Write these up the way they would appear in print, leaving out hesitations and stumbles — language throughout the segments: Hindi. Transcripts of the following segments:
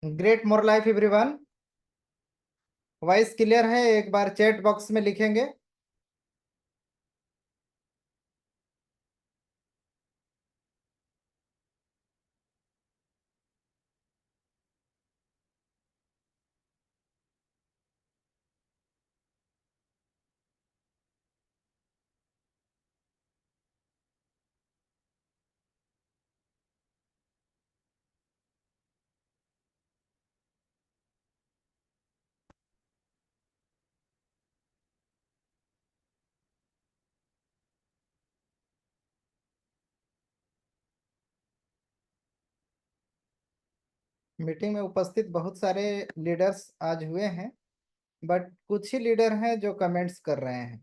Great more life everyone. Voice clear है? एक बार चैट बॉक्स में लिखेंगे। मीटिंग में उपस्थित बहुत सारे लीडर्स आज हुए हैं, बट कुछ ही लीडर हैं जो कमेंट्स कर रहे हैं।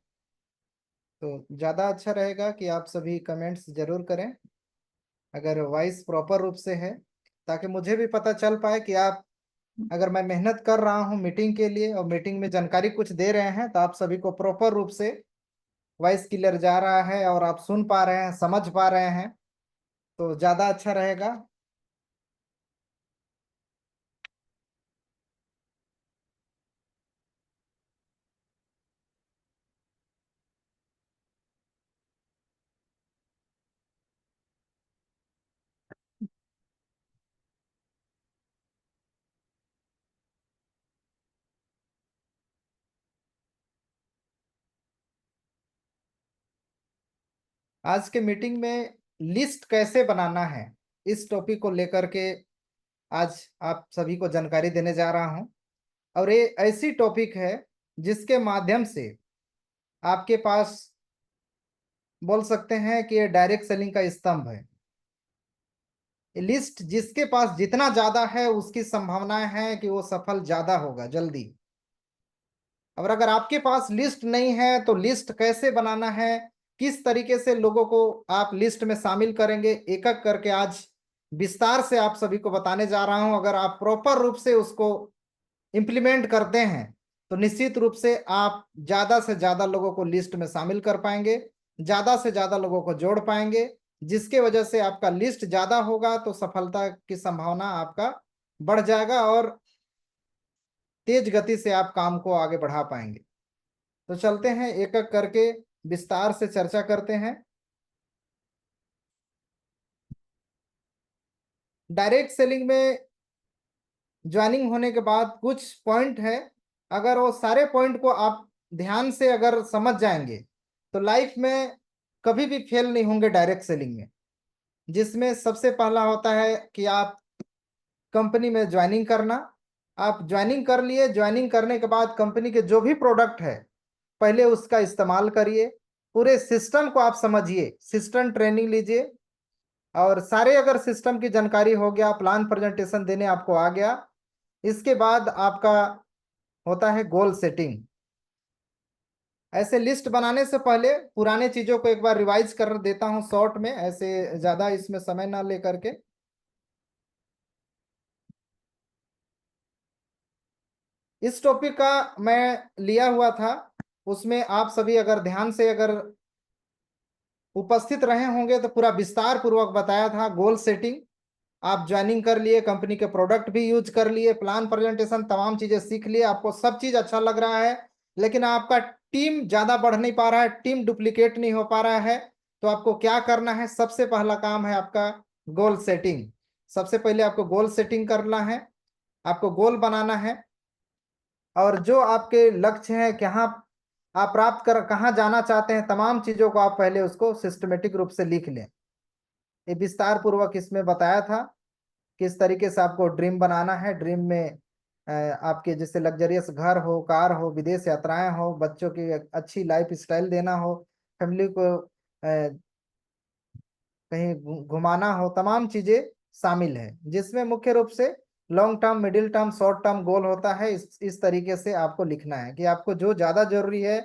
तो ज़्यादा अच्छा रहेगा कि आप सभी कमेंट्स जरूर करें अगर वॉइस प्रॉपर रूप से है, ताकि मुझे भी पता चल पाए कि आप, अगर मैं मेहनत कर रहा हूं मीटिंग के लिए और मीटिंग में जानकारी कुछ दे रहे हैं, तो आप सभी को प्रॉपर रूप से वॉइस क्लियर जा रहा है और आप सुन पा रहे हैं, समझ पा रहे हैं, तो ज़्यादा अच्छा रहेगा। आज के मीटिंग में लिस्ट कैसे बनाना है, इस टॉपिक को लेकर के आज आप सभी को जानकारी देने जा रहा हूं। और ये ऐसी टॉपिक है जिसके माध्यम से आपके पास, बोल सकते हैं कि ये डायरेक्ट सेलिंग का स्तंभ है। लिस्ट जिसके पास जितना ज्यादा है उसकी संभावनाएं है कि वो सफल ज्यादा होगा जल्दी। और अगर आपके पास लिस्ट नहीं है तो लिस्ट कैसे बनाना है, किस तरीके से लोगों को आप लिस्ट में शामिल करेंगे, एक एक करके आज विस्तार से आप सभी को बताने जा रहा हूं। अगर आप प्रॉपर रूप से उसको इम्प्लीमेंट करते हैं तो निश्चित रूप से आप ज्यादा से ज्यादा लोगों को लिस्ट में शामिल कर पाएंगे, ज्यादा से ज्यादा लोगों को जोड़ पाएंगे, जिसके वजह से आपका लिस्ट ज्यादा होगा तो सफलता की संभावना आपका बढ़ जाएगा और तेज गति से आप काम को आगे बढ़ा पाएंगे। तो चलते हैं एक एक करके विस्तार से चर्चा करते हैं। डायरेक्ट सेलिंग में ज्वाइनिंग होने के बाद कुछ पॉइंट है, अगर वो सारे पॉइंट को आप ध्यान से अगर समझ जाएंगे तो लाइफ में कभी भी फेल नहीं होंगे डायरेक्ट सेलिंग में। जिसमें सबसे पहला होता है कि आप कंपनी में ज्वाइनिंग करना। आप ज्वाइनिंग कर लिए, ज्वाइनिंग करने के बाद कंपनी के जो भी प्रोडक्ट है पहले उसका इस्तेमाल करिए, पूरे सिस्टम को आप समझिए, सिस्टम ट्रेनिंग लीजिए। और सारे अगर सिस्टम की जानकारी हो गया, प्लान प्रेजेंटेशन देने आपको आ गया, इसके बाद आपका होता है गोल सेटिंग। ऐसे लिस्ट बनाने से पहले पुराने चीजों को एक बार रिवाइज कर देता हूं शॉर्ट में, ऐसे ज्यादा इसमें समय ना लेकर के। इस टॉपिक का मैं लिया हुआ था, उसमें आप सभी अगर ध्यान से अगर उपस्थित रहे होंगे तो पूरा विस्तार पूर्वक बताया था। गोल सेटिंग, आप ज्वाइनिंग कर लिए, कंपनी के प्रोडक्ट भी यूज कर लिए, प्लान प्रेजेंटेशन तमाम चीजें सीख लिए, आपको सब चीज अच्छा लग रहा है, लेकिन आपका टीम ज्यादा बढ़ नहीं पा रहा है, टीम डुप्लीकेट नहीं हो पा रहा है। तो आपको क्या करना है? सबसे पहला काम है आपका गोल सेटिंग। सबसे पहले आपको गोल सेटिंग करना है, आपको गोल बनाना है। और जो आपके लक्ष्य हैं, कहाँ आप प्राप्त कर, कहाँ जाना चाहते हैं, तमाम चीजों को आप पहले उसको सिस्टमेटिक रूप से लिख लें। ये विस्तार पूर्वक इसमें बताया था किस तरीके से आपको ड्रीम बनाना है। ड्रीम में आपके जैसे लग्जरियस घर हो, कार हो, विदेश यात्राएं हो, बच्चों की अच्छी लाइफ स्टाइल देना हो, फैमिली को कहीं घुमाना हो, तमाम चीजें शामिल है, जिसमें मुख्य रूप से long term, middle term, short term goal होता है। इस तरीके से आपको लिखना है कि आपको जो ज्यादा जरूरी है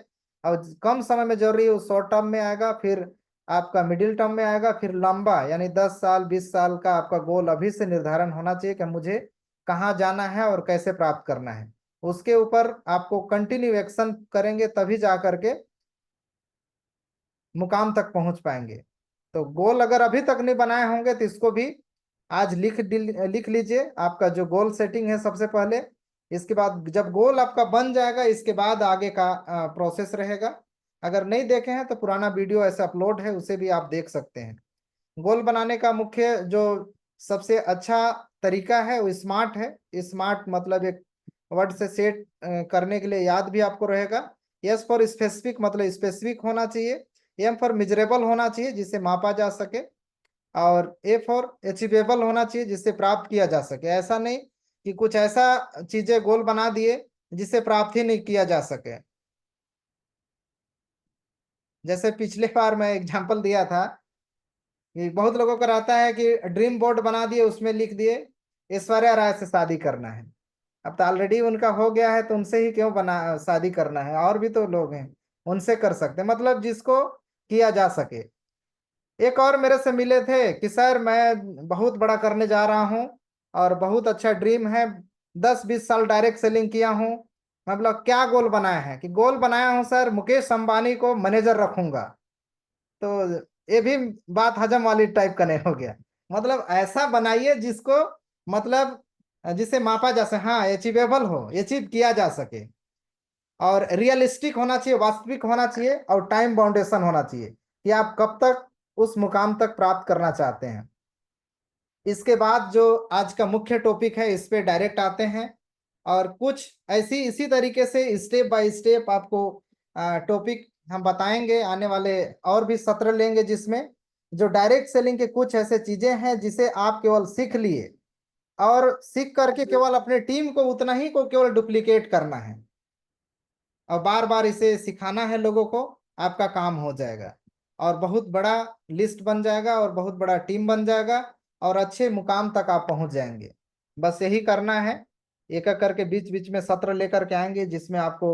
और कम समय में जरूरी है वो शॉर्ट टर्म में आएगा, फिर आपका मिडिल टर्म में आएगा, फिर लंबा यानी 10 साल 20 साल का आपका गोल अभी से निर्धारण होना चाहिए कि मुझे कहाँ जाना है और कैसे प्राप्त करना है। उसके ऊपर आपको कंटिन्यू एक्शन करेंगे तभी जा करके मुकाम तक पहुंच पाएंगे। तो गोल अगर अभी तक नहीं बनाए होंगे तो इसको भी आज लिख लीजिए आपका जो गोल सेटिंग है सबसे पहले। इसके बाद जब गोल आपका बन जाएगा, इसके बाद आगे का प्रोसेस रहेगा। अगर नहीं देखे हैं तो पुराना वीडियो ऐसे अपलोड है, उसे भी आप देख सकते हैं। गोल बनाने का मुख्य जो सबसे अच्छा तरीका है वो स्मार्ट है। स्मार्ट मतलब एक वर्ड से सेट करने के लिए याद भी आपको रहेगा। एस फॉर स्पेसिफिक मतलब स्पेसिफिक होना चाहिए। एम फॉर मेजरेबल होना चाहिए, जिसे मापा जा सके। और ए फॉर अचीवेबल होना चाहिए, जिससे प्राप्त किया जा सके। ऐसा नहीं कि कुछ ऐसा चीजें गोल बना दिए जिसे प्राप्त ही नहीं किया जा सके। जैसे पिछले बार मैं एग्जांपल दिया था कि बहुत लोगों का रहता है कि ड्रीम बोर्ड बना दिए, उसमें लिख दिए ऐश्वर्या राय से शादी करना है। अब तो ऑलरेडी उनका हो गया है, तो उनसे ही क्यों बना शादी करना है? और भी तो लोग हैं, उनसे कर सकते हैं, मतलब जिसको किया जा सके। एक और मेरे से मिले थे कि सर मैं बहुत बड़ा करने जा रहा हूँ और बहुत अच्छा ड्रीम है, 10-20 साल डायरेक्ट सेलिंग किया हूँ। मतलब क्या गोल बनाया है? कि गोल बनाया हूँ सर, मुकेश अंबानी को मैनेजर रखूंगा। तो ये भी बात हजम वाली टाइप का नहीं हो गया। मतलब ऐसा बनाइए जिसको मतलब जिसे मापा जा सके, हाँ अचीवेबल हो, अचीव किया जा सके। और रियलिस्टिक होना चाहिए, वास्तविक होना चाहिए, और टाइम बाउंडेशन होना चाहिए कि आप कब तक उस मुकाम तक प्राप्त करना चाहते हैं। इसके बाद जो आज का मुख्य टॉपिक है, इस पे डायरेक्ट आते हैं। और कुछ ऐसी इसी तरीके से स्टेप बाय स्टेप आपको टॉपिक हम बताएंगे आने वाले, और भी सत्र लेंगे जिसमें जो डायरेक्ट सेलिंग के कुछ ऐसे चीजें हैं जिसे आप केवल सीख लिए, और सीख करके केवल अपने टीम को उतना ही को केवल डुप्लीकेट करना है और बार बार इसे सिखाना है लोगों को। आपका काम हो जाएगा और बहुत बड़ा लिस्ट बन जाएगा और बहुत बड़ा टीम बन जाएगा और अच्छे मुकाम तक आप पहुंच जाएंगे। बस यही करना है। एक एक करके बीच बीच में सत्र लेकर के आएंगे जिसमें आपको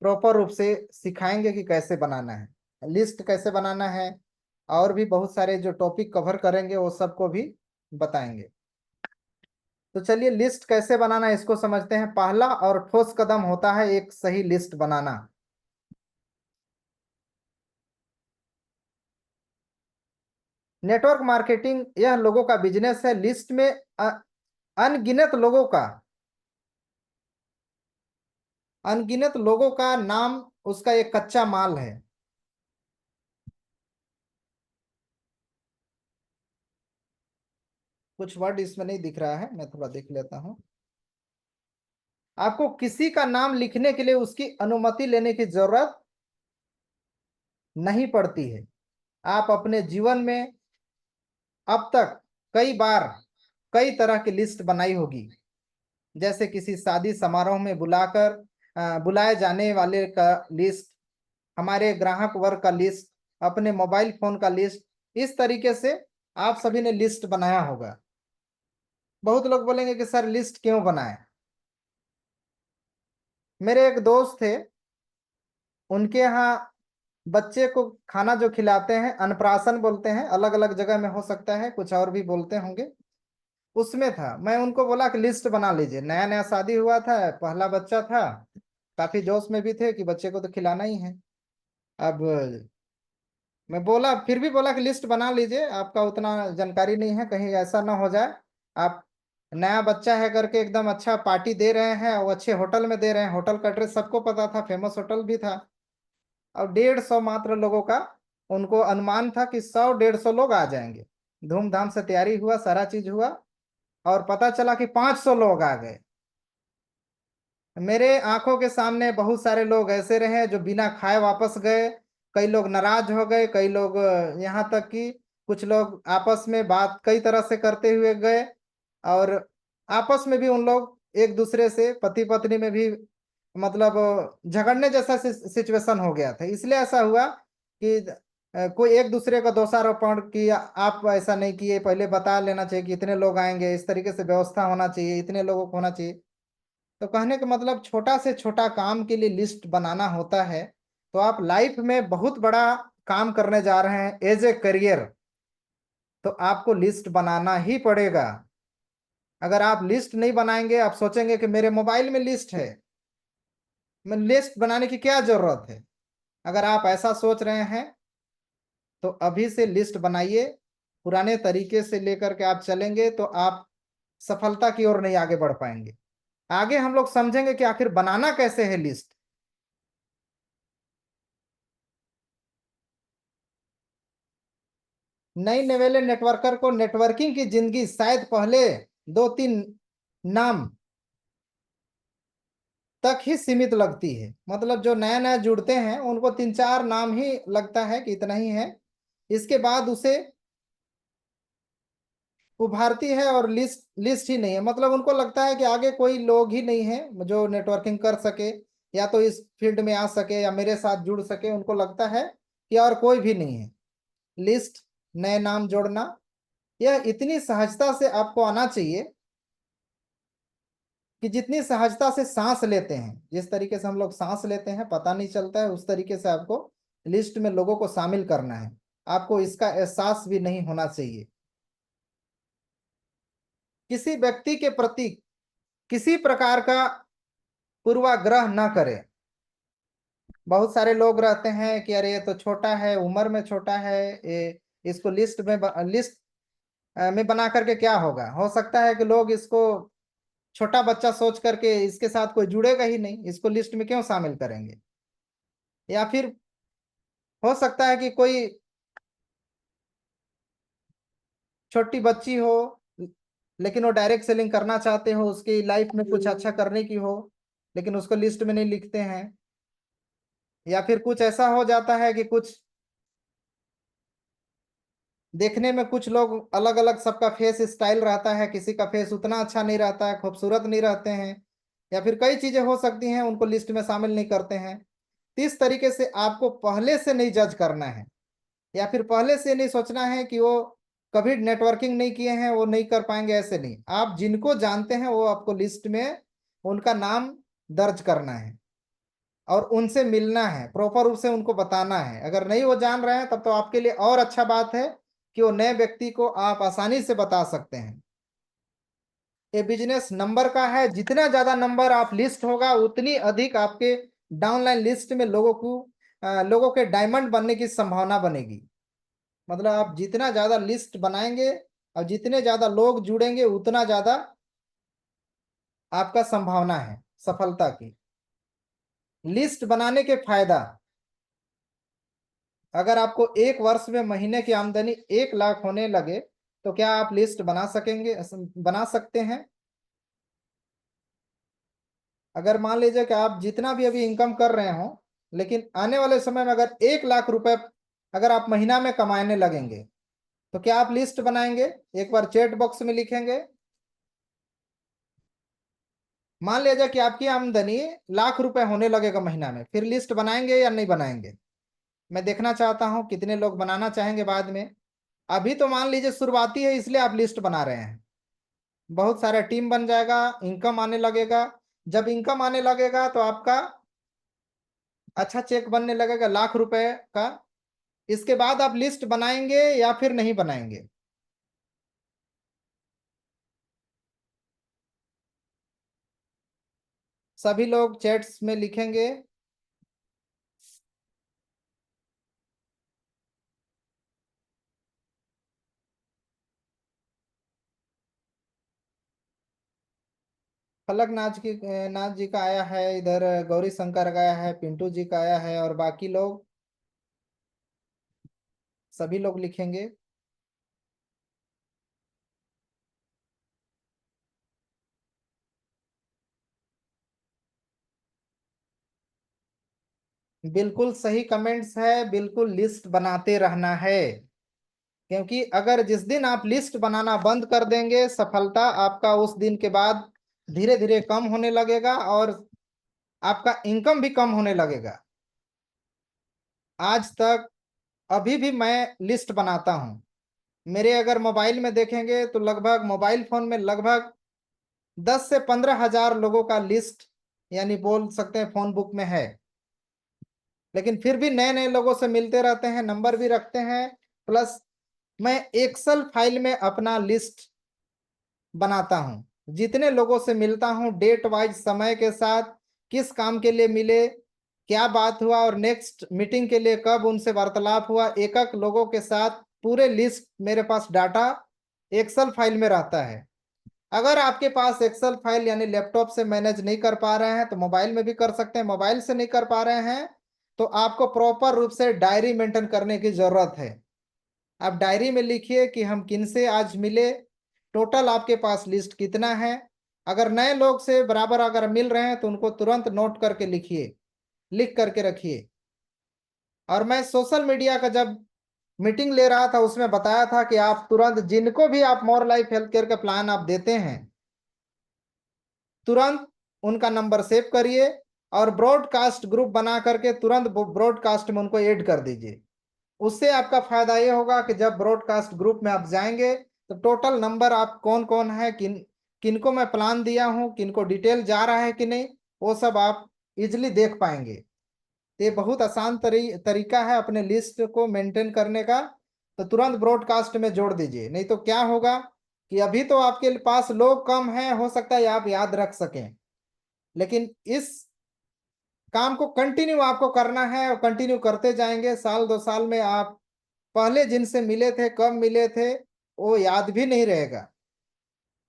प्रॉपर रूप से सिखाएंगे कि कैसे बनाना है, लिस्ट कैसे बनाना है, और भी बहुत सारे जो टॉपिक कवर करेंगे वो सबको भी बताएंगे। तो चलिए लिस्ट कैसे बनाना है इसको समझते हैं। पहला और ठोस कदम होता है एक सही लिस्ट बनाना। नेटवर्क मार्केटिंग यह लोगों का बिजनेस है। लिस्ट में अनगिनत लोगों का अनगिनत लोगों का नाम उसका एक कच्चा माल है। कुछ वर्ड इसमें नहीं दिख रहा है, मैं थोड़ा देख लेता हूं। आपको किसी का नाम लिखने के लिए उसकी अनुमति लेने की जरूरत नहीं पड़ती है। आप अपने जीवन में अब तक कई बार कई तरह की लिस्ट बनाई होगी। जैसे किसी शादी समारोह में बुलाए जाने वाले का लिस्ट, हमारे ग्राहक वर्ग का लिस्ट, अपने मोबाइल फोन का लिस्ट। इस तरीके से आप सभी ने लिस्ट बनाया होगा। बहुत लोग बोलेंगे कि सर लिस्ट क्यों बनाए? मेरे एक दोस्त थे, उनके यहाँ बच्चे को खाना जो खिलाते हैं, अन्नप्राशन बोलते हैं, अलग अलग जगह में हो सकता है, कुछ और भी बोलते होंगे। उसमें था। मैं उनको बोला कि लिस्ट बना लीजिए, नया नया शादी हुआ था, पहला बच्चा था, काफी जोश में भी थे कि बच्चे को तो खिलाना ही है। अब मैं बोला, फिर भी बोला कि लिस्ट बना लीजिए, आपका उतना जानकारी नहीं है, कहीं ऐसा ना हो जाए आप नया बच्चा है करके एकदम अच्छा पार्टी दे रहे हैं, वो अच्छे होटल में दे रहे हैं। होटल का एड्रेस सबको पता था, फेमस होटल भी था। और 150 मात्र लोगों का उनको अनुमान था कि 100-150 लोग आ जाएंगे। धूमधाम से तैयारी हुआ, सारा चीज हुआ, और पता चला कि 500 लोग आ गए। मेरे आंखों के सामने बहुत सारे लोग ऐसे रहे जो बिना खाए वापस गए। कई लोग नाराज हो गए, कई लोग यहाँ तक कि कुछ लोग आपस में बात कई तरह से करते हुए गए। और आपस में भी उन लोग एक दूसरे से पति पत्नी में भी मतलब झगड़ने जैसा सिचुएशन हो गया था। इसलिए ऐसा हुआ कि कोई एक दूसरे का दोषारोपण किया, आप ऐसा नहीं किए, पहले बता लेना चाहिए कि इतने लोग आएंगे, इस तरीके से व्यवस्था होना चाहिए, इतने लोगों को होना चाहिए। तो कहने का मतलब छोटा से छोटा काम के लिए लिस्ट बनाना होता है। तो आप लाइफ में बहुत बड़ा काम करने जा रहे हैं एज ए करियर, तो आपको लिस्ट बनाना ही पड़ेगा। अगर आप लिस्ट नहीं बनाएंगे, आप सोचेंगे कि मेरे मोबाइल में लिस्ट है, मैं लिस्ट बनाने की क्या जरूरत है? अगर आप ऐसा सोच रहे हैं तो अभी से लिस्ट बनाइए। पुराने तरीके से लेकर के आप चलेंगे तो आप सफलता की ओर नहीं आगे बढ़ पाएंगे। आगे हम लोग समझेंगे कि आखिर बनाना कैसे है लिस्ट। नई नवेले नेटवर्कर को नेटवर्किंग की जिंदगी शायद पहले 2-3 नाम तक ही सीमित लगती है। मतलब जो नया नया जुड़ते हैं उनको 3-4 नाम ही लगता है कि इतना ही है। इसके बाद उसे उभारती है और लिस्ट लिस्ट ही नहीं है। मतलब उनको लगता है कि आगे कोई लोग ही नहीं है जो नेटवर्किंग कर सके या तो इस फील्ड में आ सके या मेरे साथ जुड़ सके। उनको लगता है कि और कोई भी नहीं है। लिस्ट, नए नाम जोड़ना, यह इतनी सहजता से आपको आना चाहिए कि जितनी सहजता से सांस लेते हैं, जिस तरीके से हम लोग सांस लेते हैं पता नहीं चलता है, उस तरीके से आपको लिस्ट में लोगों को शामिल करना है। आपको इसका एहसास भी नहीं होना चाहिए। किसी व्यक्ति के प्रति किसी प्रकार का पूर्वाग्रह न करें। बहुत सारे लोग रहते हैं कि अरे ये तो छोटा है, उम्र में छोटा है, ये इसको लिस्ट में बना करके क्या होगा। हो सकता है कि लोग इसको छोटा बच्चा सोच करके इसके साथ कोई जुड़ेगा ही नहीं, इसको लिस्ट में क्यों शामिल करेंगे। या फिर हो सकता है कि कोई छोटी बच्ची हो लेकिन वो डायरेक्ट सेलिंग करना चाहते हो, उसकी लाइफ में कुछ अच्छा करने की हो, लेकिन उसको लिस्ट में नहीं लिखते हैं। या फिर कुछ ऐसा हो जाता है कि कुछ देखने में कुछ लोग अलग अलग, सबका फेस स्टाइल रहता है, किसी का फेस उतना अच्छा नहीं रहता है, खूबसूरत नहीं रहते हैं, या फिर कई चीजें हो सकती हैं, उनको लिस्ट में शामिल नहीं करते हैं। तो इस तरीके से आपको पहले से नहीं जज करना है या फिर पहले से नहीं सोचना है कि वो कभी नेटवर्किंग नहीं किए हैं वो नहीं कर पाएंगे। ऐसे नहीं, आप जिनको जानते हैं वो आपको लिस्ट में उनका नाम दर्ज करना है और उनसे मिलना है, प्रॉपर रूप से उनको बताना है। अगर नहीं वो जान रहे हैं तब तो आपके लिए और अच्छा बात है कि वो नए व्यक्ति को आप आसानी से बता सकते हैं। ये बिजनेस नंबर का है, जितना ज्यादा नंबर आप लिस्ट होगा उतनी अधिक आपके डाउनलाइन लिस्ट में लोगों के डायमंड बनने की संभावना बनेगी। मतलब आप जितना ज्यादा लिस्ट बनाएंगे और जितने ज्यादा लोग जुड़ेंगे उतना ज्यादा आपका संभावना है सफलता की। लिस्ट बनाने के फायदा, अगर आपको एक वर्ष में महीने की आमदनी 1 लाख होने लगे तो क्या आप लिस्ट बना सकते हैं। अगर मान लीजिए कि आप जितना भी अभी इनकम कर रहे हो, लेकिन आने वाले समय में अगर 1 लाख रुपए अगर आप महीना में कमाने लगेंगे तो क्या आप लिस्ट बनाएंगे। एक बार चैट बॉक्स में लिखेंगे। मान लीजिए कि आपकी आमदनी 1 लाख रुपए होने लगेगा महीना में, फिर लिस्ट बनाएंगे या नहीं बनाएंगे। मैं देखना चाहता हूं कितने लोग बनाना चाहेंगे बाद में। अभी तो मान लीजिए शुरुआती है इसलिए आप लिस्ट बना रहे हैं। बहुत सारा टीम बन जाएगा, इनकम आने लगेगा। जब इनकम आने लगेगा तो आपका अच्छा चेक बनने लगेगा 1 लाख रुपए का। इसके बाद आप लिस्ट बनाएंगे या फिर नहीं बनाएंगे। सभी लोग चैट्स में लिखेंगे। फलक नाच जी का आया है, इधर गौरी शंकर का आया है, पिंटू जी का आया है, और बाकी लोग सभी लोग लिखेंगे। बिल्कुल सही कमेंट्स है, बिल्कुल लिस्ट बनाते रहना है। क्योंकि अगर जिस दिन आप लिस्ट बनाना बंद कर देंगे, सफलता आपका उस दिन के बाद धीरे धीरे कम होने लगेगा और आपका इनकम भी कम होने लगेगा। आज तक अभी भी मैं लिस्ट बनाता हूं। मेरे अगर मोबाइल में देखेंगे तो लगभग मोबाइल फोन में लगभग 10 से 15 हजार लोगों का लिस्ट, यानी बोल सकते हैं फोन बुक में है। लेकिन फिर भी नए नए लोगों से मिलते रहते हैं, नंबर भी रखते हैं। प्लस मैं एक्सेल फाइल में अपना लिस्ट बनाता हूं, जितने लोगों से मिलता हूं डेट वाइज समय के साथ, किस काम के लिए मिले, क्या बात हुआ और नेक्स्ट मीटिंग के लिए कब उनसे वार्तालाप हुआ, एक एक लोगों के साथ पूरे लिस्ट मेरे पास डाटा एक्सेल फाइल में रहता है। अगर आपके पास एक्सेल फाइल यानी लैपटॉप से मैनेज नहीं कर पा रहे हैं तो मोबाइल में भी कर सकते हैं। मोबाइल से नहीं कर पा रहे हैं तो आपको प्रॉपर रूप से डायरी मेंटेन करने की जरूरत है। आप डायरी में लिखिए कि हम किन से आज मिले, टोटल आपके पास लिस्ट कितना है। अगर नए लोग से बराबर अगर मिल रहे हैं तो उनको तुरंत नोट करके लिखिए, लिख करके रखिए। और मैं सोशल मीडिया का जब मीटिंग ले रहा था उसमें बताया था कि आप तुरंत जिनको भी आप मोर लाइफ हेल्थ केयर का प्लान आप देते हैं तुरंत उनका नंबर सेव करिए और ब्रॉडकास्ट ग्रुप बना करके तुरंत ब्रॉडकास्ट में उनको ऐड कर दीजिए। उससे आपका फायदा ये होगा कि जब ब्रॉडकास्ट ग्रुप में आप जाएंगे तो टोटल नंबर आप कौन कौन है, किन किनको मैं प्लान दिया हूं, किनको डिटेल जा रहा है कि नहीं, वो सब आप इजिली देख पाएंगे। ये बहुत आसान तरीका है अपने लिस्ट को मेंटेन करने का। तो तुरंत ब्रॉडकास्ट में जोड़ दीजिए, नहीं तो क्या होगा कि अभी तो आपके पास लोग कम हैं, हो सकता है आप याद रख सकें, लेकिन इस काम को कंटिन्यू आपको करना है और कंटिन्यू करते जाएंगे। साल 2 साल में आप पहले जिनसे मिले थे, कब मिले थे, वो याद भी नहीं रहेगा।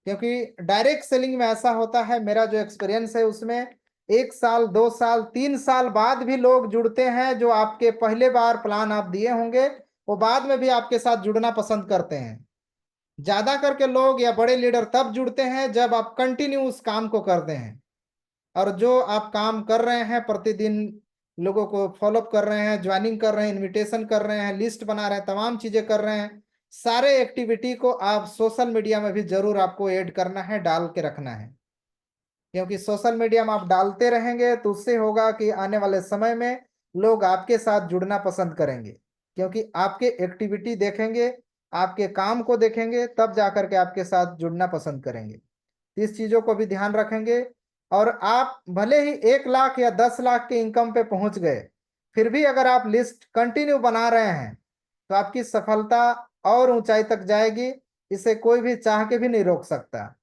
क्योंकि डायरेक्ट सेलिंग में ऐसा होता है, मेरा जो एक्सपीरियंस है उसमें 1 साल 2 साल 3 साल बाद भी लोग जुड़ते हैं। जो आपके पहले बार प्लान आप दिए होंगे वो बाद में भी आपके साथ जुड़ना पसंद करते हैं। ज्यादा करके लोग या बड़े लीडर तब जुड़ते हैं जब आप कंटिन्यू उस काम को करते हैं। और जो आप काम कर रहे हैं प्रतिदिन, लोगों को फॉलोअप कर रहे हैं, ज्वाइनिंग कर रहे हैं, इनविटेशन कर रहे हैं, लिस्ट बना रहे हैं, तमाम चीजें कर रहे हैं, सारे एक्टिविटी को आप सोशल मीडिया में भी जरूर आपको ऐड करना है, डाल के रखना है। क्योंकि सोशल मीडिया में आप डालते रहेंगे तो उससे होगा कि आने वाले समय में लोग आपके साथ जुड़ना पसंद करेंगे, क्योंकि आपके एक्टिविटी देखेंगे, आपके काम को देखेंगे, तब जाकर के आपके साथ जुड़ना पसंद करेंगे। इस चीजों को भी ध्यान रखेंगे। और आप भले ही 1 लाख या 10 लाख के इनकम पे पहुंच गए, फिर भी अगर आप लिस्ट कंटिन्यू बना रहे हैं तो आपकी सफलता और ऊंचाई तक जाएगी। इसे कोई भी चाह के भी नहीं रोक सकता।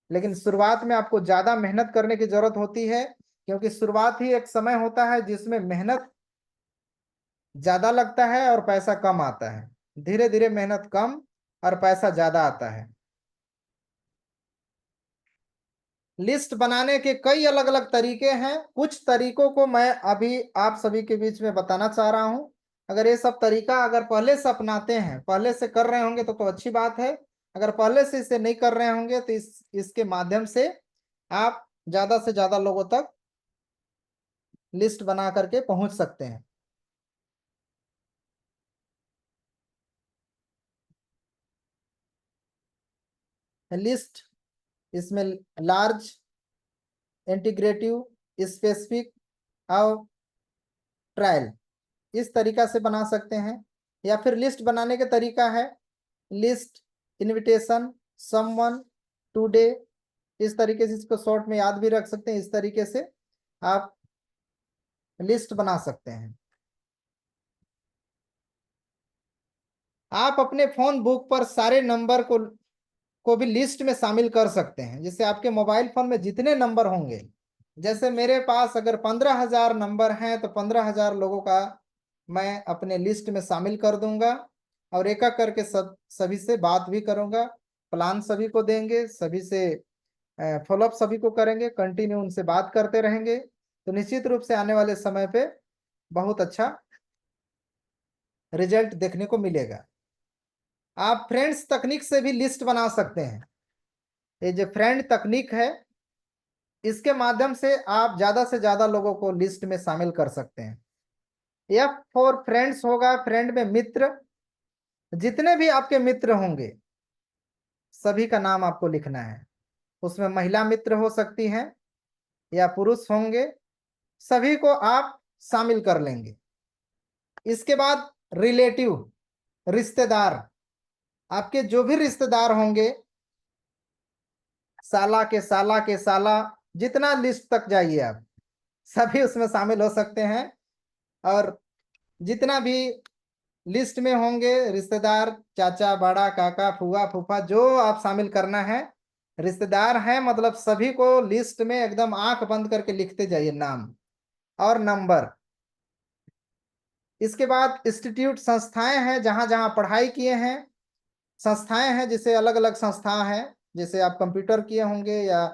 लेकिन शुरुआत में आपको ज्यादा मेहनत करने की जरूरत होती है, क्योंकि शुरुआत ही एक समय होता है जिसमें मेहनत ज्यादा लगता है और पैसा कम आता है। धीरे धीरे मेहनत कम और पैसा ज्यादा आता है। लिस्ट बनाने के कई अलग अलग तरीके हैं। कुछ तरीकों को मैं अभी आप सभी के बीच में बताना चाह रहा हूं। अगर ये सब तरीका अगर पहले से अपनाते हैं, पहले से कर रहे होंगे तो अच्छी बात है। अगर पहले से इसे नहीं कर रहे होंगे तो इसके माध्यम से आप ज्यादा से ज्यादा लोगों तक लिस्ट बना करके पहुंच सकते हैं। लिस्ट इसमें लार्ज, इंटीग्रेटिव, स्पेसिफिक और ट्रायल, इस तरीका से बना सकते हैं। या फिर लिस्ट बनाने का तरीका है लिस्ट, इनविटेशन, समवन, टुडे, इस तरीके से इसको शॉर्ट में याद भी रख सकते हैं। इस तरीके से आप लिस्ट बना सकते हैं। आप अपने फोन बुक पर सारे नंबर को भी लिस्ट में शामिल कर सकते हैं। जैसे आपके मोबाइल फोन में जितने नंबर होंगे, जैसे मेरे पास अगर 15,000 नंबर हैं तो 15,000 लोगों का मैं अपने लिस्ट में शामिल कर दूंगा और एक एक करके सभी से बात भी करूंगा, प्लान सभी को देंगे, सभी से फॉलोअप सभी को करेंगे, कंटिन्यू उनसे बात करते रहेंगे। तो निश्चित रूप से आने वाले समय पे बहुत अच्छा रिजल्ट देखने को मिलेगा। आप फ्रेंड्स तकनीक से भी लिस्ट बना सकते हैं। ये जो फ्रेंड तकनीक है, इसके माध्यम से आप ज्यादा से ज्यादा लोगों को लिस्ट में शामिल कर सकते हैं। एफ फॉर फ्रेंड्स होगा, फ्रेंड में मित्र। जितने भी आपके मित्र होंगे सभी का नाम आपको लिखना है। उसमें महिला मित्र हो सकती हैं या पुरुष होंगे, सभी को आप शामिल कर लेंगे। इसके बाद रिलेटिव, रिश्तेदार, आपके जो भी रिश्तेदार होंगे, साला के साला के साला, जितना लिस्ट तक जाइए आप सभी उसमें शामिल हो सकते हैं। और जितना भी लिस्ट में होंगे रिश्तेदार, चाचा, बड़ा, काका, फूफा, फूफा, जो आप शामिल करना है, रिश्तेदार हैं मतलब सभी को लिस्ट में एकदम आंख बंद करके लिखते जाइए नाम और नंबर। इसके बाद इंस्टीट्यूट संस्थाएं हैं, जहां जहां पढ़ाई किए हैं, संस्थाएं हैं जैसे अलग अलग संस्थाएं हैं, जैसे आप कंप्यूटर किए होंगे या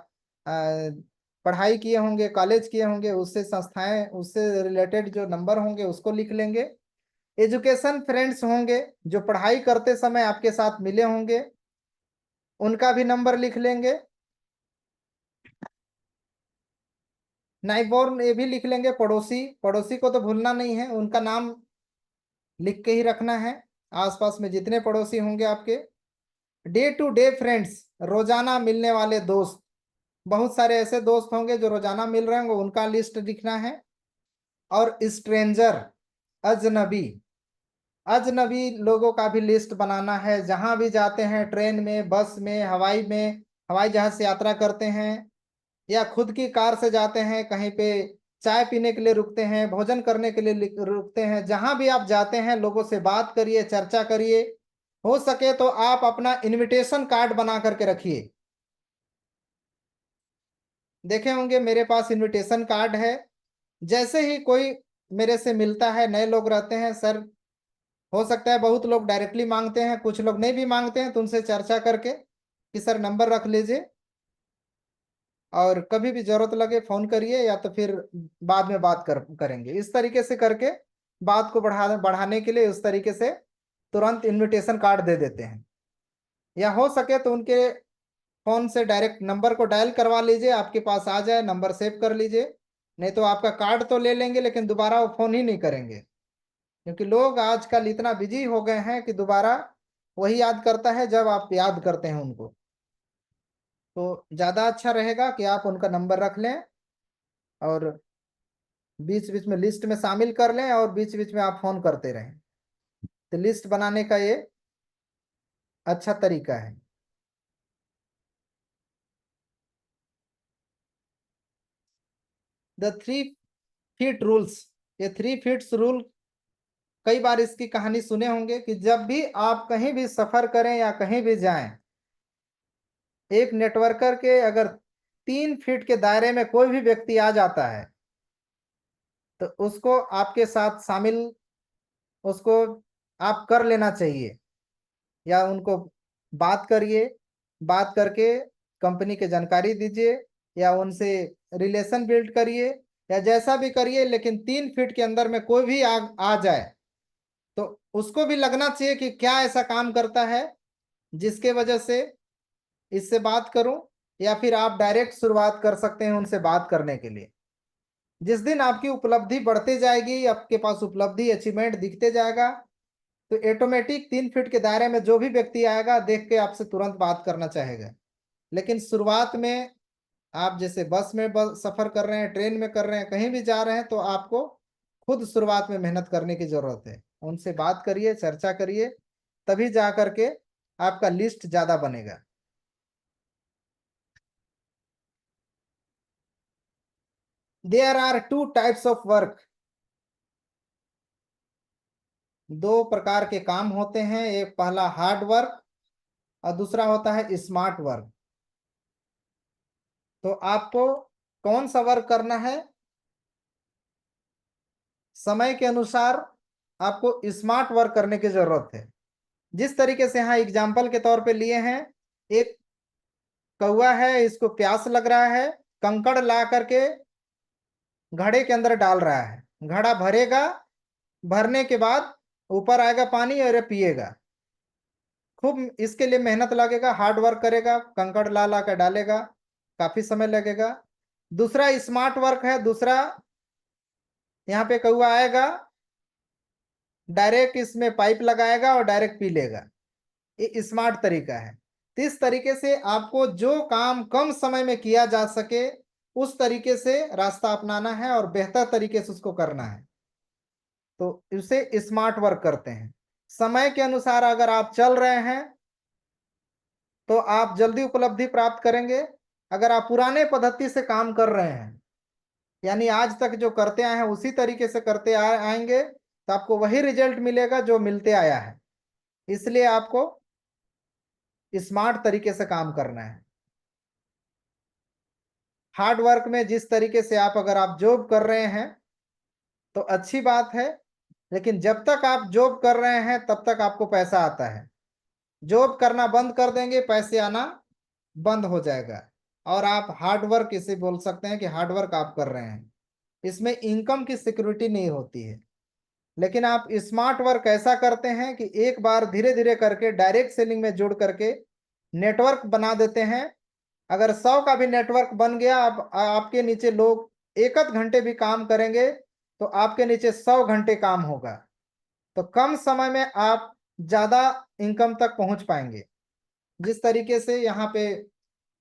पढ़ाई किए होंगे, कॉलेज किए होंगे, उससे संस्थाएं, उससे रिलेटेड जो नंबर होंगे उसको लिख लेंगे। एजुकेशन फ्रेंड्स होंगे जो पढ़ाई करते समय आपके साथ मिले होंगे, उनका भी नंबर लिख लेंगे। नाइबोर्न ये भी लिख लेंगे। पड़ोसी, पड़ोसी को तो भूलना नहीं है, उनका नाम लिख के ही रखना है। आसपास में जितने पड़ोसी होंगे आपके। डे टू डे फ्रेंड्स, रोजाना मिलने वाले दोस्त, बहुत सारे ऐसे दोस्त होंगे जो रोजाना मिल रहे होंगे, उनका लिस्ट लिखना है। और स्ट्रेंजर, अजनबी, अजनबी लोगों का भी लिस्ट बनाना है। जहां भी जाते हैं, ट्रेन में, बस में, हवाई जहाज से यात्रा करते हैं, या खुद की कार से जाते हैं, कहीं पे चाय पीने के लिए रुकते हैं, भोजन करने के लिए रुकते हैं, जहां भी आप जाते हैं लोगों से बात करिए, चर्चा करिए। हो सके तो आप अपना इनविटेशन कार्ड बना करके रखिए। देखे होंगे मेरे पास इनविटेशन कार्ड है। जैसे ही कोई मेरे से मिलता है, नए लोग रहते हैं सर, हो सकता है बहुत लोग डायरेक्टली मांगते हैं, कुछ लोग नहीं भी मांगते हैं, तो उनसे चर्चा करके कि सर नंबर रख लीजिए और कभी भी जरूरत लगे फोन करिए, या तो फिर बाद में बात करेंगे। इस तरीके से करके बात को बढ़ाने के लिए उस तरीके से तुरंत इनविटेशन कार्ड दे देते हैं। या हो सके तो उनके फोन से डायरेक्ट नंबर को डायल करवा लीजिए, आपके पास आ जाए, नंबर सेव कर लीजिए। नहीं तो आपका कार्ड तो ले लेंगे लेकिन दोबारा वो फोन ही नहीं करेंगे, क्योंकि लोग आजकल इतना बिजी हो गए हैं कि दोबारा वही याद करता है जब आप याद करते हैं उनको। तो ज्यादा अच्छा रहेगा कि आप उनका नंबर रख लें और बीच बीच में लिस्ट में शामिल कर लें, और बीच बीच में आप फोन करते रहें। तो लिस्ट बनाने का ये अच्छा तरीका है। द 3 फीट रूल्स, ये 3 फीट्स रूल, कई बार इसकी कहानी सुने होंगे कि जब भी आप कहीं भी सफर करें या कहीं भी जाएं, एक नेटवर्कर के अगर 3 फीट के दायरे में कोई भी व्यक्ति आ जाता है, तो उसको आपके साथ शामिल, उसको आप कर लेना चाहिए, या उनको बात करिए, बात करके कंपनी की जानकारी दीजिए, या उनसे रिलेशन बिल्ड करिए, या जैसा भी करिए, लेकिन 3 फीट के अंदर में कोई भी आ जाए तो उसको भी लगना चाहिए कि क्या ऐसा काम करता है जिसके वजह से इससे बात करूं। या फिर आप डायरेक्ट शुरुआत कर सकते हैं उनसे बात करने के लिए। जिस दिन आपकी उपलब्धि बढ़ती जाएगी, आपके पास उपलब्धि अचीवमेंट दिखते जाएगा, तो ऑटोमेटिक 3 फीट के दायरे में जो भी व्यक्ति आएगा देख के आपसे तुरंत बात करना चाहेगा। लेकिन शुरुआत में आप जैसे बस में सफर कर रहे हैं, ट्रेन में कर रहे हैं, कहीं भी जा रहे हैं, तो आपको खुद शुरुआत में मेहनत करने की जरूरत है। उनसे बात करिए, चर्चा करिए, तभी जा करके आपका लिस्ट ज्यादा बनेगा। There are 2 types of work, 2 प्रकार के काम होते हैं। एक पहला हार्ड वर्क और दूसरा होता है स्मार्ट वर्क। तो आपको कौन सा वर्क करना है? समय के अनुसार आपको स्मार्ट वर्क करने की जरूरत है। जिस तरीके से यहाँ एग्जाम्पल के तौर पे लिए हैं, एक कौवा है, इसको प्यास लग रहा है, कंकड़ ला करके घड़े के अंदर डाल रहा है, घड़ा भरेगा, भरने के बाद ऊपर आएगा पानी और ये पिएगा। खूब इसके लिए मेहनत लगेगा, हार्ड वर्क करेगा, कंकड़ ला ला कर डालेगा, काफी समय लगेगा। दूसरा स्मार्ट वर्क है, दूसरा यहाँ पे कौवा आएगा, डायरेक्ट इसमें पाइप लगाएगा और डायरेक्ट पी लेगा। ये स्मार्ट तरीका है। तो इस तरीके से आपको जो काम कम समय में किया जा सके उस तरीके से रास्ता अपनाना है और बेहतर तरीके से उसको करना है, तो इसे स्मार्ट वर्क करते हैं। समय के अनुसार अगर आप चल रहे हैं तो आप जल्दी उपलब्धि प्राप्त करेंगे। अगर आप पुराने पद्धति से काम कर रहे हैं, यानी आज तक जो करते आए हैं उसी तरीके से करते आएंगे, तो आपको वही रिजल्ट मिलेगा जो मिलते आया है। इसलिए आपको स्मार्ट तरीके से काम करना है। हार्ड वर्क में जिस तरीके से आप, अगर आप जॉब कर रहे हैं तो अच्छी बात है, लेकिन जब तक आप जॉब कर रहे हैं तब तक आपको पैसा आता है। जॉब करना बंद कर देंगे, पैसे आना बंद हो जाएगा। और आप हार्ड वर्क इसे बोल सकते हैं कि हार्ड वर्क आप कर रहे हैं, इसमें इनकम की सिक्योरिटी नहीं होती है। लेकिन आप स्मार्ट वर्क ऐसा करते हैं कि एक बार धीरे धीरे करके डायरेक्ट सेलिंग में जुड़ करके नेटवर्क बना देते हैं। अगर 100 का भी नेटवर्क बन गया, आप आपके नीचे लोग एक आध घंटे भी काम करेंगे तो आपके नीचे 100 घंटे काम होगा। तो कम समय में आप ज्यादा इनकम तक पहुंच पाएंगे। जिस तरीके से यहाँ पे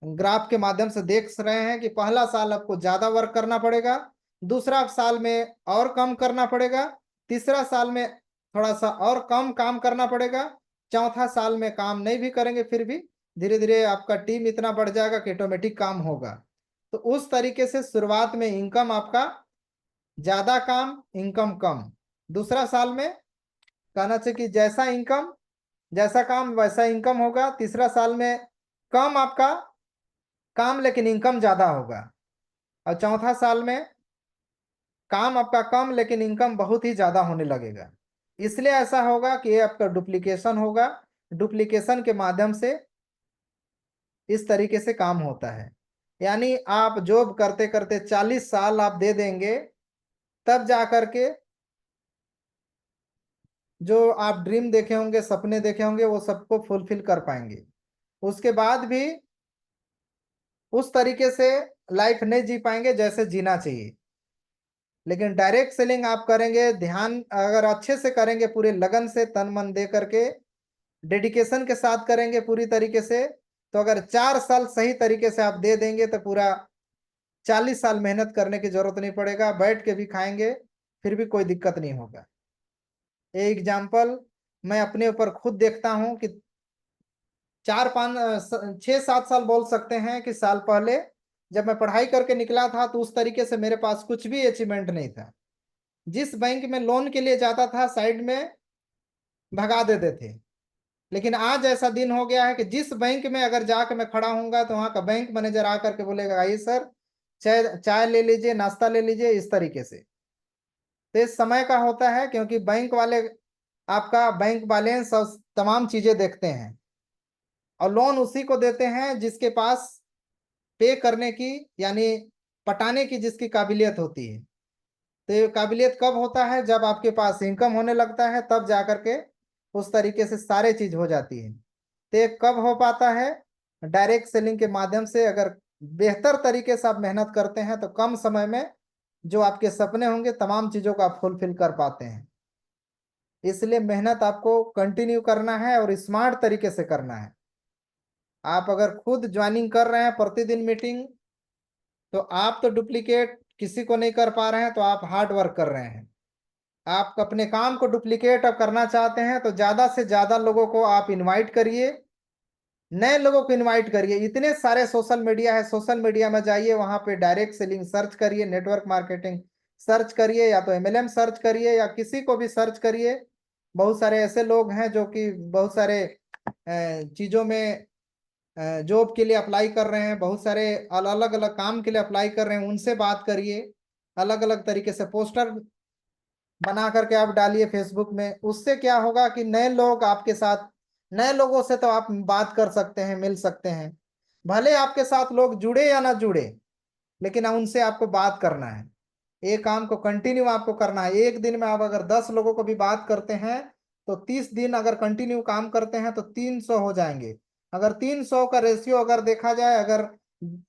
ग्राफ के माध्यम से देख रहे हैं कि पहला साल आपको ज्यादा वर्क करना पड़ेगा, दूसरा साल में और कम करना पड़ेगा, तीसरा साल में थोड़ा सा और कम काम करना पड़ेगा, चौथा साल में काम नहीं भी करेंगे फिर भी धीरे धीरे आपका टीम इतना बढ़ जाएगा कि ऑटोमेटिक काम होगा। तो उस तरीके से शुरुआत में इनकम आपका ज्यादा, काम इनकम कम। दूसरा साल में कहना चाहिए कि जैसा इनकम जैसा काम वैसा इनकम होगा। तीसरा साल में कम आपका काम लेकिन इनकम ज्यादा होगा। और चौथा साल में काम आपका कम लेकिन इनकम बहुत ही ज्यादा होने लगेगा। इसलिए ऐसा होगा कि ये आपका डुप्लीकेशन होगा। डुप्लीकेशन के माध्यम से इस तरीके से काम होता है। यानी आप जॉब करते करते 40 साल आप दे देंगे, तब जा करके जो आप ड्रीम देखे होंगे, सपने देखे होंगे, वो सबको फुलफिल कर पाएंगे। उसके बाद भी उस तरीके से लाइफ नहीं जी पाएंगे जैसे जीना चाहिए। लेकिन डायरेक्ट सेलिंग आप करेंगे, ध्यान अगर अच्छे से करेंगे, पूरे लगन से तन मन दे करके डेडिकेशन के साथ करेंगे पूरी तरीके से, तो अगर 4 साल सही तरीके से आप दे देंगे तो पूरा 40 साल मेहनत करने की जरूरत नहीं पड़ेगा, बैठ के भी खाएंगे फिर भी कोई दिक्कत नहीं होगा। ये एग्जाम्पल मैं अपने ऊपर खुद देखता हूँ कि 6-7 साल बोल सकते हैं कि साल पहले जब मैं पढ़ाई करके निकला था तो उस तरीके से मेरे पास कुछ भी अचीवमेंट नहीं था। जिस बैंक में लोन के लिए जाता था साइड में भगा देते थे। लेकिन आज ऐसा दिन हो गया है कि जिस बैंक में अगर जाकर मैं खड़ा हूंगा तो वहां का बैंक मैनेजर आकर के बोलेगा, आइए सर, चाय चाय ले लीजिए, नाश्ता ले लीजिए, इस तरीके से। तो इस समय का होता है क्योंकि बैंक वाले आपका बैंक बैलेंस और तमाम चीजें देखते हैं, और लोन उसी को देते हैं जिसके पास पे करने की, यानी पटाने की जिसकी काबिलियत होती है। तो ये काबिलियत कब होता है? जब आपके पास इनकम होने लगता है, तब जाकर के उस तरीके से सारे चीज हो जाती है। तो ये कब हो पाता है? डायरेक्ट सेलिंग के माध्यम से अगर बेहतर तरीके से आप मेहनत करते हैं तो कम समय में जो आपके सपने होंगे तमाम चीजों को आप फुलफिल कर पाते हैं। इसलिए मेहनत आपको कंटिन्यू करना है और स्मार्ट तरीके से करना है। आप अगर खुद ज्वाइनिंग कर रहे हैं प्रतिदिन मीटिंग, तो आप तो डुप्लीकेट किसी को नहीं कर पा रहे हैं, तो आप हार्ड वर्क कर रहे हैं। आप अपने काम को डुप्लीकेट अब करना चाहते हैं तो ज्यादा से ज्यादा लोगों को आप इनवाइट करिए, नए लोगों को इनवाइट करिए। इतने सारे सोशल मीडिया है, सोशल मीडिया में जाइए, वहां पे डायरेक्ट सेलिंग सर्च करिए, नेटवर्क मार्केटिंग सर्च करिए, या तो एमएलएम सर्च करिए, या किसी को भी सर्च करिए। बहुत सारे ऐसे लोग हैं जो कि बहुत सारे चीजों में जॉब के लिए अप्लाई कर रहे हैं, बहुत सारे अलग अलग काम के लिए अप्लाई कर रहे हैं, उनसे बात करिए। अलग अलग तरीके से पोस्टर बना करके आप डालिए फेसबुक में। उससे क्या होगा कि नए लोग आपके साथ, नए लोगों से तो आप बात कर सकते हैं, मिल सकते हैं। भले आपके साथ लोग जुड़े या ना जुड़े, लेकिन उनसे आपको बात करना है। ये काम को कंटिन्यू आपको करना है। एक दिन में आप अगर 10 लोगों को भी बात करते हैं तो 30 दिन अगर कंटिन्यू काम करते हैं तो 300 हो जाएंगे। अगर 300 का रेशियो अगर देखा जाए, अगर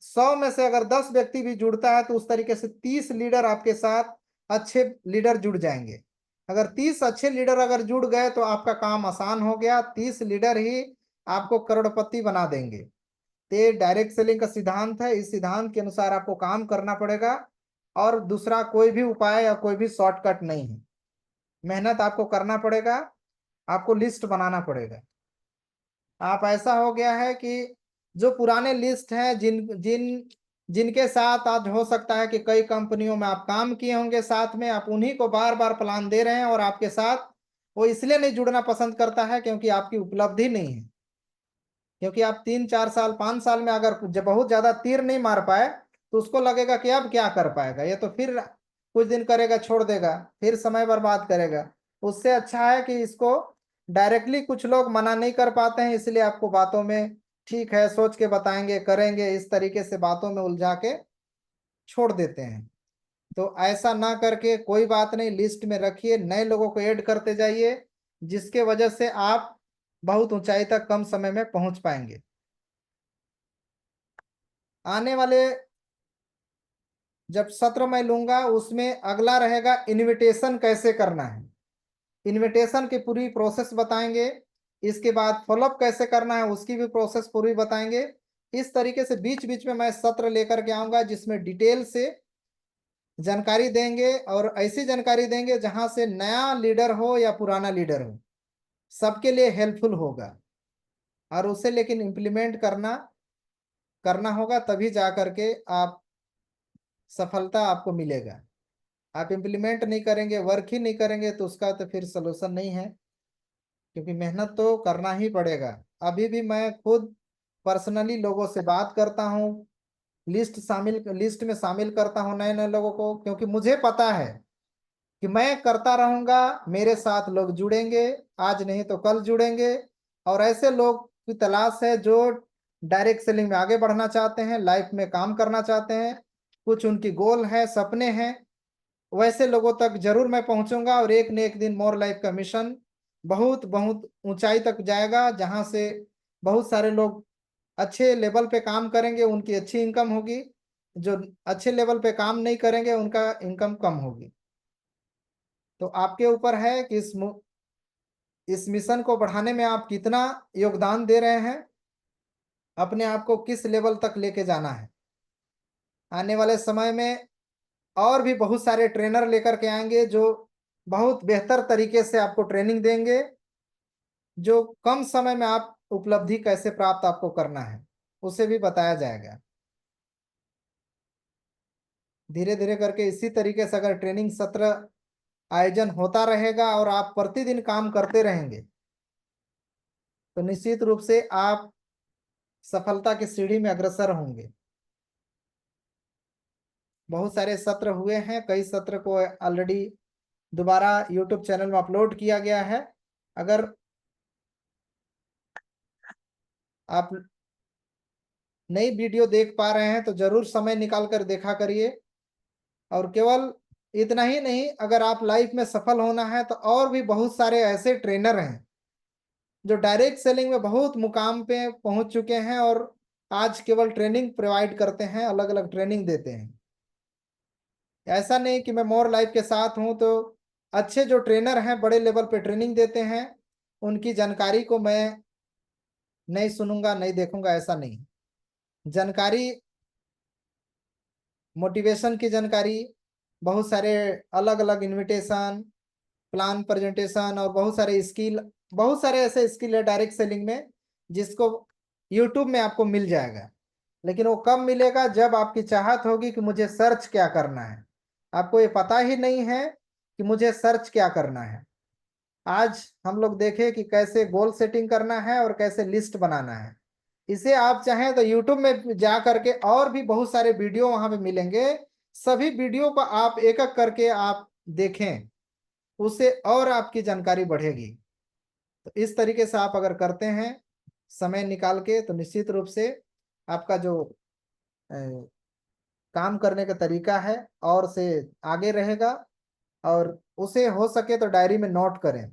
100 में से अगर 10 व्यक्ति भी जुड़ता है तो उस तरीके से 30 लीडर आपके साथ, अच्छे लीडर जुड़ जाएंगे। अगर 30 अच्छे लीडर अगर जुड़ गए तो आपका काम आसान हो गया। 30 लीडर ही आपको करोड़पति बना देंगे। तो ये डायरेक्ट सेलिंग का सिद्धांत है। इस सिद्धांत के अनुसार आपको काम करना पड़ेगा, और दूसरा कोई भी उपाय या कोई भी शॉर्टकट नहीं है। मेहनत आपको करना पड़ेगा, आपको लिस्ट बनाना पड़ेगा। आप ऐसा हो गया है कि जो पुराने लिस्ट हैं, जिन जिन जिनके साथ आज हो सकता है कि कई कंपनियों में आप काम किए होंगे साथ में, आप उन्हीं को बार बार प्लान दे रहे हैं, और आपके साथ वो इसलिए नहीं जुड़ना पसंद करता है क्योंकि आपकी उपलब्धि नहीं है। क्योंकि आप 3-4 साल 5 साल में अगर जब बहुत ज्यादा तीर नहीं मार पाए तो उसको लगेगा कि अब क्या कर पाएगा, ये तो फिर कुछ दिन करेगा छोड़ देगा, फिर समय बर्बाद करेगा। उससे अच्छा है कि इसको डायरेक्टली, कुछ लोग मना नहीं कर पाते हैं, इसलिए आपको बातों में ठीक है सोच के बताएंगे, करेंगे, इस तरीके से बातों में उलझा के छोड़ देते हैं। तो ऐसा ना करके कोई बात नहीं, लिस्ट में रखिए, नए लोगों को ऐड करते जाइए, जिसके वजह से आप बहुत ऊंचाई तक कम समय में पहुंच पाएंगे। आने वाले जब सत्र मैं लूंगा उसमें अगला रहेगा इनविटेशन कैसे करना है। इनविटेशन की पूरी प्रोसेस बताएंगे। इसके बाद फॉलोअप कैसे करना है उसकी भी प्रोसेस पूरी बताएंगे। इस तरीके से बीच बीच में मैं सत्र लेकर के आऊंगा जिसमें डिटेल से जानकारी देंगे, और ऐसी जानकारी देंगे जहां से नया लीडर हो या पुराना लीडर हो, सबके लिए हेल्पफुल होगा। और उसे लेकिन इम्प्लीमेंट करना करना होगा, तभी जा करके आप सफलता आपको मिलेगा। आप इम्प्लीमेंट नहीं करेंगे, वर्क ही नहीं करेंगे, तो उसका तो फिर सलूशन नहीं है, क्योंकि मेहनत तो करना ही पड़ेगा। अभी भी मैं खुद पर्सनली लोगों से बात करता हूँ, लिस्ट में शामिल करता हूँ नए नए लोगों को, क्योंकि मुझे पता है कि मैं करता रहूंगा, मेरे साथ लोग जुड़ेंगे, आज नहीं तो कल जुड़ेंगे। और ऐसे लोग की तलाश है जो डायरेक्ट सेलिंग में आगे बढ़ना चाहते हैं, लाइफ में काम करना चाहते हैं, कुछ उनकी गोल है, सपने हैं। वैसे लोगों तक जरूर मैं पहुंचूंगा, और एक न एक दिन मोर लाइफ का मिशन बहुत बहुत ऊंचाई तक जाएगा, जहां से बहुत सारे लोग अच्छे लेवल पे काम करेंगे, उनकी अच्छी इनकम होगी। जो अच्छे लेवल पे काम नहीं करेंगे उनका इनकम कम होगी। तो आपके ऊपर है कि इस मिशन को बढ़ाने में आप कितना योगदान दे रहे हैं, अपने आप को किस लेवल तक लेके जाना है। आने वाले समय में और भी बहुत सारे ट्रेनर लेकर के आएंगे जो बहुत बेहतर तरीके से आपको ट्रेनिंग देंगे, जो कम समय में आप उपलब्धि कैसे प्राप्त आपको करना है उसे भी बताया जाएगा। धीरे धीरे करके इसी तरीके से अगर ट्रेनिंग सत्र आयोजन होता रहेगा और आप प्रतिदिन काम करते रहेंगे, तो निश्चित रूप से आप सफलता की सीढ़ी में अग्रसर होंगे। बहुत सारे सत्र हुए हैं, कई सत्र को ऑलरेडी दोबारा यूट्यूब चैनल में अपलोड किया गया है। अगर आप नई वीडियो देख पा रहे हैं तो जरूर समय निकाल कर देखा करिए। और केवल इतना ही नहीं, अगर आप लाइफ में सफल होना है तो और भी बहुत सारे ऐसे ट्रेनर हैं जो डायरेक्ट सेलिंग में बहुत मुकाम पे पहुंच चुके हैं, और आज केवल ट्रेनिंग प्रोवाइड करते हैं, अलग अलग ट्रेनिंग देते हैं। ऐसा नहीं कि मैं मोर लाइफ के साथ हूं तो अच्छे जो ट्रेनर हैं बड़े लेवल पे ट्रेनिंग देते हैं, उनकी जानकारी को मैं नहीं सुनूंगा, नहीं देखूंगा, ऐसा नहीं। जानकारी, मोटिवेशन की जानकारी, बहुत सारे अलग अलग इनविटेशन, प्लान प्रेजेंटेशन, और बहुत सारे स्किल, बहुत सारे ऐसे स्किल है डायरेक्ट सेलिंग में जिसको यूट्यूब में आपको मिल जाएगा। लेकिन वो कब मिलेगा, जब आपकी चाहत होगी कि मुझे सर्च क्या करना है। आपको ये पता ही नहीं है कि मुझे सर्च क्या करना है। आज हम लोग देखें कि कैसे गोल सेटिंग करना है और कैसे लिस्ट बनाना है। इसे आप चाहें तो यूट्यूब में जा करके और भी बहुत सारे वीडियो वहां पे मिलेंगे, सभी वीडियो को आप एक एक करके आप देखें, उससे और आपकी जानकारी बढ़ेगी। तो इस तरीके से आप अगर करते हैं समय निकाल के, तो निश्चित रूप से आपका जो अ, काम करने का तरीका है और से आगे रहेगा। और उसे हो सके तो डायरी में नोट करें।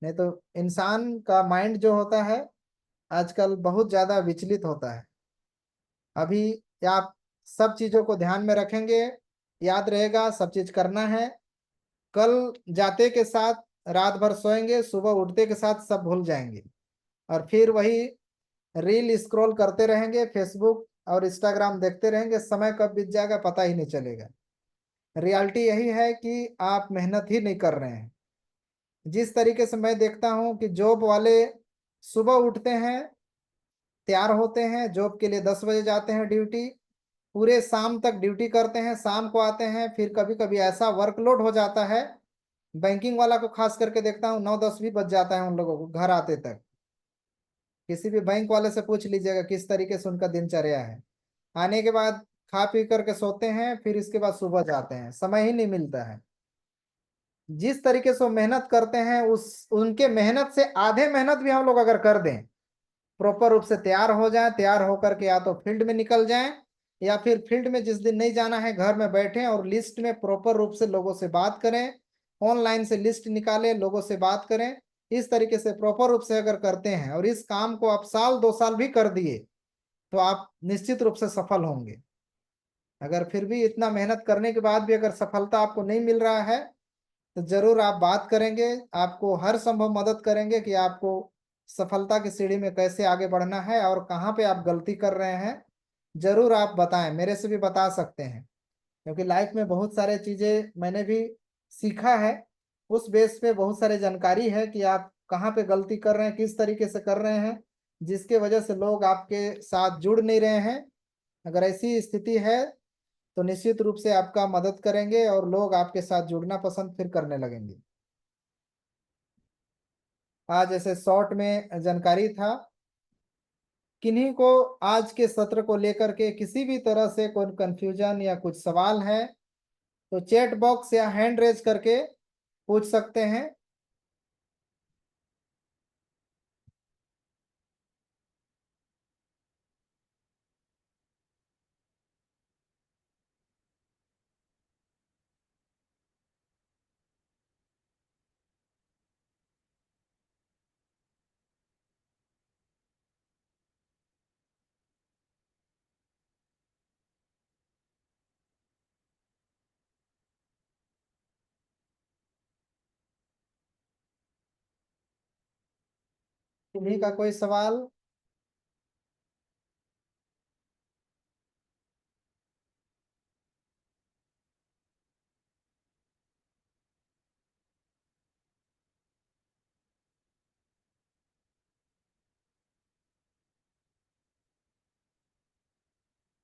नहीं तो इंसान का माइंड जो होता है आजकल बहुत ज़्यादा विचलित होता है। अभी आप सब चीज़ों को ध्यान में रखेंगे, याद रहेगा, सब चीज़ करना है। कल जाते के साथ रात भर सोएंगे, सुबह उठते के साथ सब भूल जाएंगे, और फिर वही रील स्क्रॉल करते रहेंगे, फेसबुक और इंस्टाग्राम देखते रहेंगे, समय कब बीत जाएगा पता ही नहीं चलेगा। रियलिटी यही है कि आप मेहनत ही नहीं कर रहे हैं। जिस तरीके से मैं देखता हूँ कि जॉब वाले सुबह उठते हैं, तैयार होते हैं, जॉब के लिए 10 बजे जाते हैं ड्यूटी, पूरे शाम तक ड्यूटी करते हैं, शाम को आते हैं, फिर कभी कभी ऐसा वर्कलोड हो जाता है, बैंकिंग वाला को खास करके देखता हूँ 9-10 भी बज जाता है उन लोगों को घर आते तक। किसी भी बैंक वाले से पूछ लीजिएगा किस तरीके से उनका दिनचर्या है। आने के बाद खा पी करके सोते हैं, फिर इसके बाद सुबह जाते हैं, समय ही नहीं मिलता है। जिस तरीके से वो मेहनत करते हैं उस उनके मेहनत से आधे मेहनत भी हम लोग अगर कर दें, प्रॉपर रूप से तैयार हो जाए, तैयार होकर के या तो फील्ड में निकल जाएं, या फिर फील्ड में जिस दिन नहीं जाना है घर में बैठें और लिस्ट में प्रॉपर रूप से लोगों से बात करें, ऑनलाइन से लिस्ट निकालें, लोगों से बात करें। इस तरीके से प्रॉपर रूप से अगर करते हैं और इस काम को आप साल 2 साल भी कर दिए तो आप निश्चित रूप से सफल होंगे। अगर फिर भी इतना मेहनत करने के बाद भी अगर सफलता आपको नहीं मिल रहा है तो जरूर आप बात करेंगे, आपको हर संभव मदद करेंगे कि आपको सफलता की सीढ़ी में कैसे आगे बढ़ना है और कहाँ पे आप गलती कर रहे हैं। जरूर आप बताएं, मेरे से भी बता सकते हैं, क्योंकि लाइफ में बहुत सारे चीजें मैंने भी सीखा है। उस बेस पे बहुत सारी जानकारी है कि आप कहाँ पे गलती कर रहे हैं, किस तरीके से कर रहे हैं, जिसके वजह से लोग आपके साथ जुड़ नहीं रहे हैं। अगर ऐसी स्थिति है तो निश्चित रूप से आपका मदद करेंगे और लोग आपके साथ जुड़ना पसंद फिर करने लगेंगे। आज ऐसे शॉर्ट में जानकारी था। किन्हीं को आज के सत्र को लेकर के किसी भी तरह से कोई कंफ्यूजन या कुछ सवाल है तो चैट बॉक्स या हैंड रेज करके पूछ सकते हैं। किन्हीं का कोई सवाल?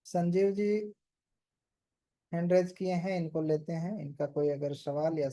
संजीव जी हैंड रेज किए हैं, इनको लेते हैं, इनका कोई अगर सवाल या